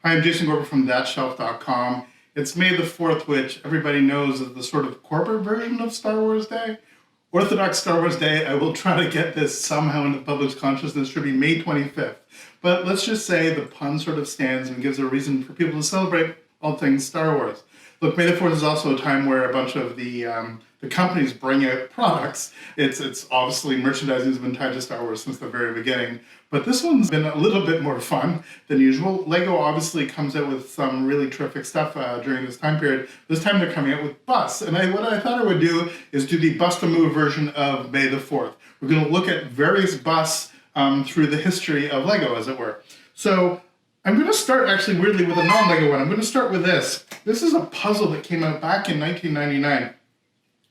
Hi, I'm Jason Gorber from ThatShelf.com. It's May the 4th, which everybody knows is the sort of corporate version of Star Wars Day. Orthodox Star Wars Day, I will try to get this somehow into the public's consciousness, should be May 25th. But let's just say the pun sort of stands and gives a reason for people to celebrate all things Star Wars. Look, May the 4th is also a time where a bunch of the companies bring out products. It's obviously merchandising has been tied to Star Wars since the very beginning. But this one's been a little bit more fun than usual. Lego obviously comes out with some really terrific stuff during this time period. This time they're coming out with Bus. And what I thought I would do is do the Bust-A-Move version of May the 4th. We're going to look at various Bus through the history of Lego, as it were. So I'm going to start actually weirdly with a non-Lego one. I'm going to start with this. This is a puzzle that came out back in 1999.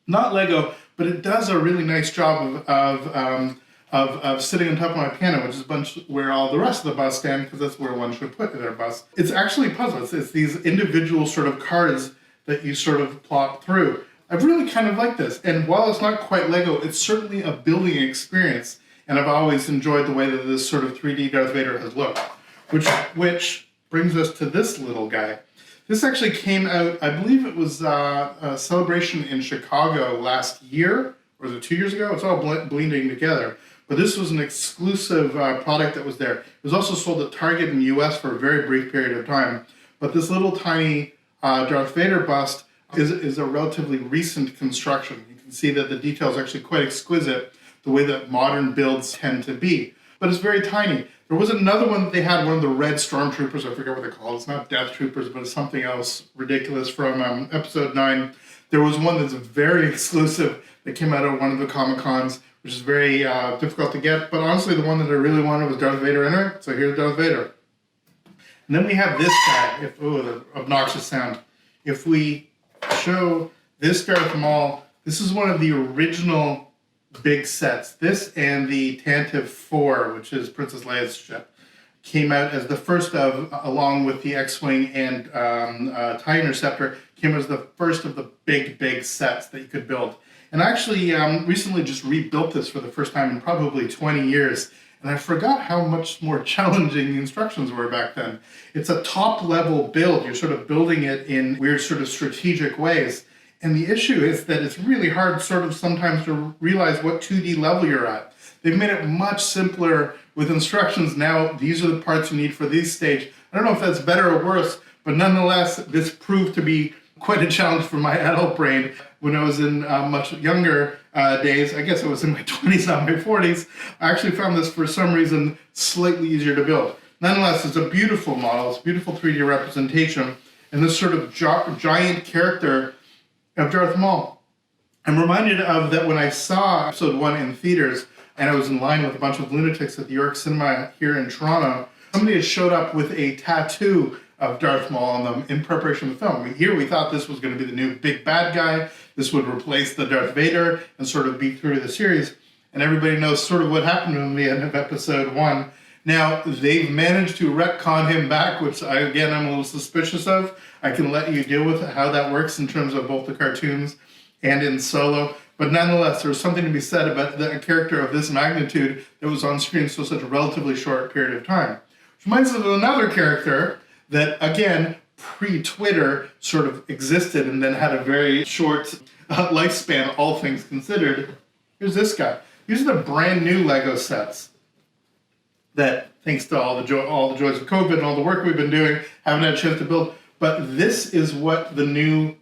Not Lego, but it does a really nice job of sitting on top of my piano, which is a bunch where all the rest of the bus stand, because that's where one should put their bus. It's actually a puzzle. It's these individual sort of cards that you sort of plot through. I really kind of like this. And while it's not quite Lego, it's certainly a building experience. And I've always enjoyed the way that this sort of 3D Darth Vader has looked. Which brings us to this little guy. This actually came out, I believe it was a celebration in Chicago last year, or was it 2 years ago? It's all blending together. But this was an exclusive product that was there. It was also sold at Target in the US for a very brief period of time. But this little tiny Darth Vader bust is a relatively recent construction. You can see that the detail is actually quite exquisite, the way that modern builds tend to be. But it's very tiny. There was another one that they had, one of the red stormtroopers, I forget what they're called. It's not Death Troopers, but it's something else ridiculous from episode 9. There was one that's very exclusive that came out of one of the Comic-Cons, which is very difficult to get. But honestly, the one that I really wanted was Darth Vader in it. So here's Darth Vader. And then we have this guy. The obnoxious sound. If we show this Darth Maul, this is one of the original big sets. This and the Tantive 4, which is Princess Leia's ship, came out as the first of, along with the X-Wing and TIE Interceptor, came as the first of the big sets that you could build. And I actually recently just rebuilt this for the first time in probably 20 years. And I forgot how much more challenging the instructions were back then. It's a top-level build. You're sort of building it in weird sort of strategic ways. And the issue is that it's really hard sort of sometimes to realize what 2D level you're at. They've made it much simpler with instructions now. These are the parts you need for this stage. I don't know if that's better or worse, but nonetheless, this proved to be quite a challenge for my adult brain when I was in much younger days. I guess I was in my 20s, not my 40s. I actually found this, for some reason, slightly easier to build. Nonetheless, it's a beautiful model. It's a beautiful 3D representation. And this sort of giant character of Darth Maul. I'm reminded of that when I saw episode 1 in theaters, and I was in line with a bunch of lunatics at the York Cinema here in Toronto, somebody had showed up with a tattoo of Darth Maul on them in preparation for the film. Here we thought this was going to be the new big bad guy. This would replace the Darth Vader and sort of be through the series. And everybody knows sort of what happened to him at the end of episode 1. Now, they've managed to retcon him back, which I'm a little suspicious of. I can let you deal with how that works in terms of both the cartoons and in Solo. But nonetheless, there's something to be said about a character of this magnitude that was on screen for such a relatively short period of time. Which reminds us of another character that, again, pre-Twitter sort of existed and then had a very short lifespan, all things considered. Here's this guy. These are the brand new Lego sets that, thanks to all the joys of COVID and all the work we've been doing, haven't had a chance to build. But this is what the new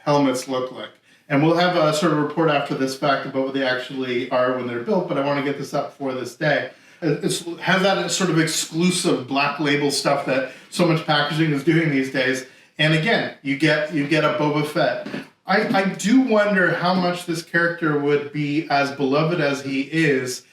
helmets look like. And we'll have a sort of report after this fact about what they actually are when they're built, but I want to get this up for this day. It has that sort of exclusive black label stuff that so much packaging is doing these days. And again, you get a Boba Fett. I do wonder how much this character would be as beloved as he is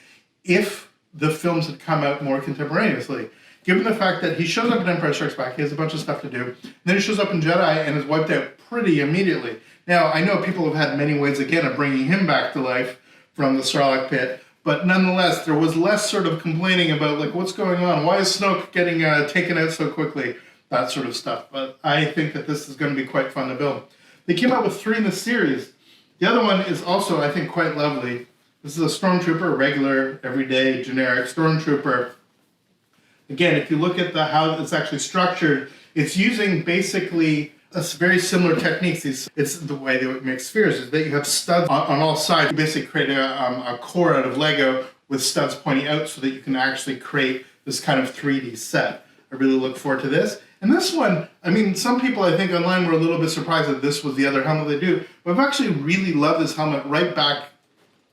if the films had come out more contemporaneously. Given the fact that he shows up in Empire Strikes Back, he has a bunch of stuff to do, and then he shows up in Jedi and is wiped out pretty immediately. Now, I know people have had many ways, again, of bringing him back to life from the Sarlacc pit, but nonetheless, there was less sort of complaining about, like, what's going on? Why is Snoke getting taken out so quickly? That sort of stuff. But I think that this is going to be quite fun to build. They came out with 3 in the series. The other one is also, I think, quite lovely. This is a Stormtrooper, regular, everyday, generic Stormtrooper. Again, if you look at how it's actually structured, it's using basically a very similar techniques. It's the way they would make spheres is that you have studs on all sides. You basically create a core out of Lego with studs pointing out so that you can actually create this kind of 3D set. I really look forward to this. And this one, I mean, some people I think online were a little bit surprised that this was the other helmet they do, but I've actually really loved this helmet right back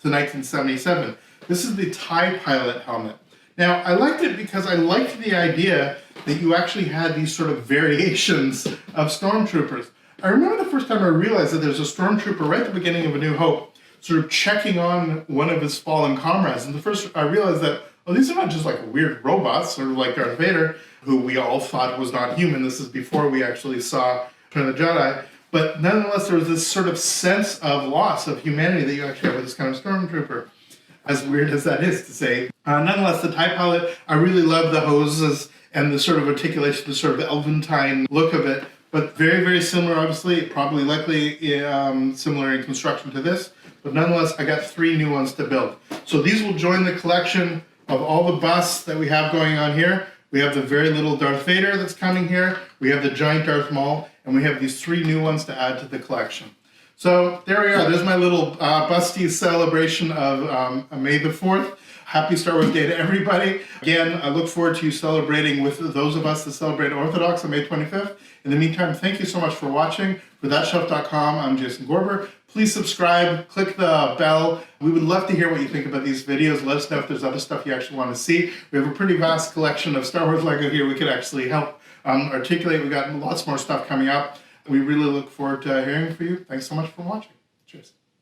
to 1977. This is the TIE Pilot helmet. Now, I liked it because I liked the idea that you actually had these sort of variations of stormtroopers. I remember the first time I realized that there's a stormtrooper right at the beginning of A New Hope, sort of checking on one of his fallen comrades. And the first I realized that, oh, these are not just like weird robots, sort of like Darth Vader, who we all thought was not human. This is before we actually saw Return of the Jedi. But nonetheless, there was this sort of sense of loss of humanity that you actually have with this kind of stormtrooper. As weird as that is to say. Nonetheless, the TIE Pilot, I really love the hoses and the sort of articulation, the sort of Elventine look of it, but very, very similar, obviously, probably likely similar in construction to this, but nonetheless, I got 3 new ones to build. So these will join the collection of all the busts that we have going on here. We have the very little Darth Vader that's coming here, we have the giant Darth Maul, and we have these 3 new ones to add to the collection. So there we are. There's my little busty celebration of May the 4th. Happy Star Wars Day to everybody. Again, I look forward to you celebrating with those of us that celebrate Orthodox on May 25th. In the meantime, thank you so much for watching. For ThatShelf.com, I'm Jason Gorber. Please subscribe, click the bell. We would love to hear what you think about these videos. Let us know if there's other stuff you actually want to see. We have a pretty vast collection of Star Wars Lego here we could actually help articulate. We've got lots more stuff coming up. We really look forward to hearing from you. Thanks so much for watching. Cheers.